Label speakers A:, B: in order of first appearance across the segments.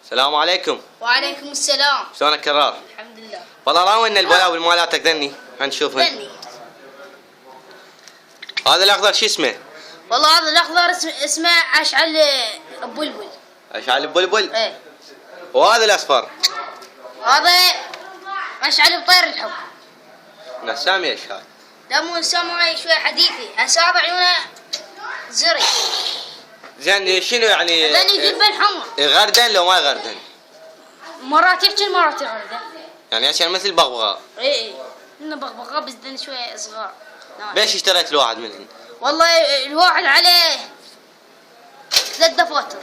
A: السلام عليكم.
B: وعليكم السلام.
A: شلونك كرار؟
B: الحمد لله.
A: والله راوينا البلاوي مالاتك ذني، هنشوفهن.
B: ذني.
A: هذا الاخضر شو اسمه؟
B: والله هذا الاخضر اسمه اشعل بلبل.
A: اشعل بلبل؟
B: ايه.
A: وهذا الاصفر؟
B: هذا اشعل بطير الحب.
A: نسامي ايش هاي؟
B: لا مو سامي شوي حديثي، هسه هذا عيونه زري.
A: زين شنو يعني؟
B: هذول يجيب الحمر.
A: يغردن لو ما يغردن؟
B: مرات يحكي مرات يغردن.
A: يعني عشان مثل بغبغاء.
B: ايه انه بغبغاء بس دن شوي صغار.
A: ليش اشتريت الواحد منهم؟
B: والله الواحد عليه 3 دفاتر.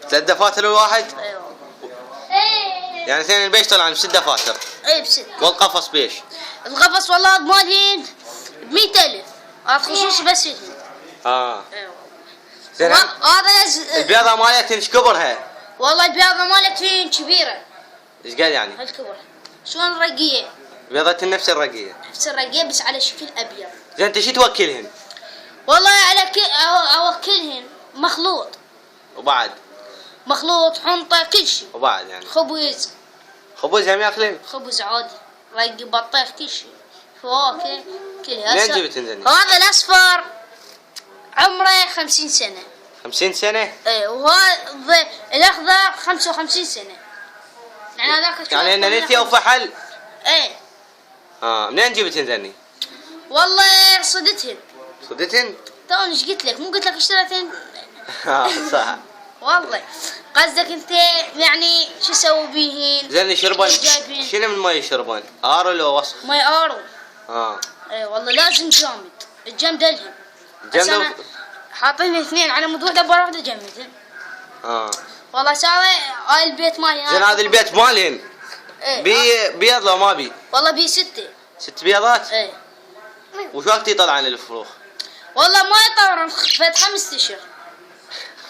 A: 3 دفاتر الواحد؟
B: ايوه.
A: يعني اثنين بيش طلعن ب6 دفاتر.
B: ايه ب6.
A: والقفص بيش؟
B: القفص والله مالين ب100,000. هذا خصوصي بس هيك. ايوه.
A: زين
B: هذا
A: البيضة مالتهن ايش كبرها؟
B: والله البياضة مالتهن كبيرة.
A: ايش قد يعني؟
B: هالكبر. شلون رقية؟
A: بيضتهن نفس الرقية.
B: نفس الرقية بس على شكل أبيض.
A: زين انت شو توكلهن؟
B: والله على أوكلهن مخلوط.
A: وبعد؟
B: مخلوط حنطة كل شيء.
A: وبعد يعني؟
B: خبز.
A: خبز هم ياكلن؟
B: خبز عادي. رقي بطيخ كل شيء. فواكه كلها.
A: منين جبتهن ذني؟
B: هذا الأصفر عمره 50 سنة.
A: 50 سنة؟
B: ايه وهذا الأخضر 55 سنة. يعني هذاك
A: يعني انه نتي او فحل؟
B: ايه.
A: منين جبتهن ذني؟
B: والله صدتهن.
A: صدتهن؟
B: توني ايش قلت لك؟ مو قلت لك اشتريتهن؟
A: صح.
B: والله قصدك انت يعني شو اسوي بيهن؟
A: زين يشربون شنو من ماي يشربون؟ ار ولا وسخ؟
B: ماي ارو.
A: ايه
B: والله لازم جامد. الجمد لهم.
A: جمد.
B: حاطين 2 على مود وحده بره وحده جمدهن. والله ساوي هاي البيت مالي.
A: زين هذا البيت مالهن؟
B: ايه.
A: بيض لو ما بي؟
B: والله بي 6.
A: 6 بيضات؟
B: ايه.
A: وش وقت يطلعن الفروخ؟
B: والله ما يطورن فات 5 اشهر.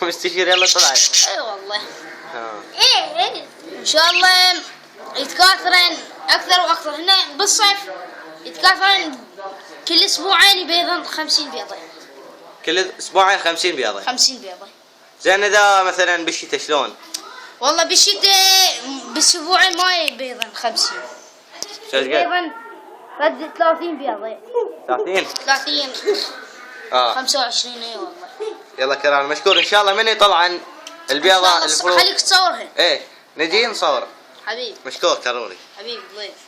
A: 5 اشهر يلا طلعت.
B: اي والله. ايه ان شاء الله يتكاثرن اكثر واكثر. هنا بالصيف يتكاثرن كل اسبوعين يبيضن 50 بيضه.
A: كل اسبوعين 50 بيضه؟
B: 50 بيضه.
A: زين اذا مثلا بالشتاء شلون؟
B: والله بالشتاء بالاسبوعين ما يبيضن 50. يبيضن قد 30 بيضه.
A: 30؟
B: 30 25. اي والله.
A: يلا كرام مشكور ان شاء الله من يطلعن البيضه الفروخ.
B: خليك تصورهن.
A: ايه نجي نصور.
B: حبيبي.
A: مشكور كروري.
B: حبيبي ضيف.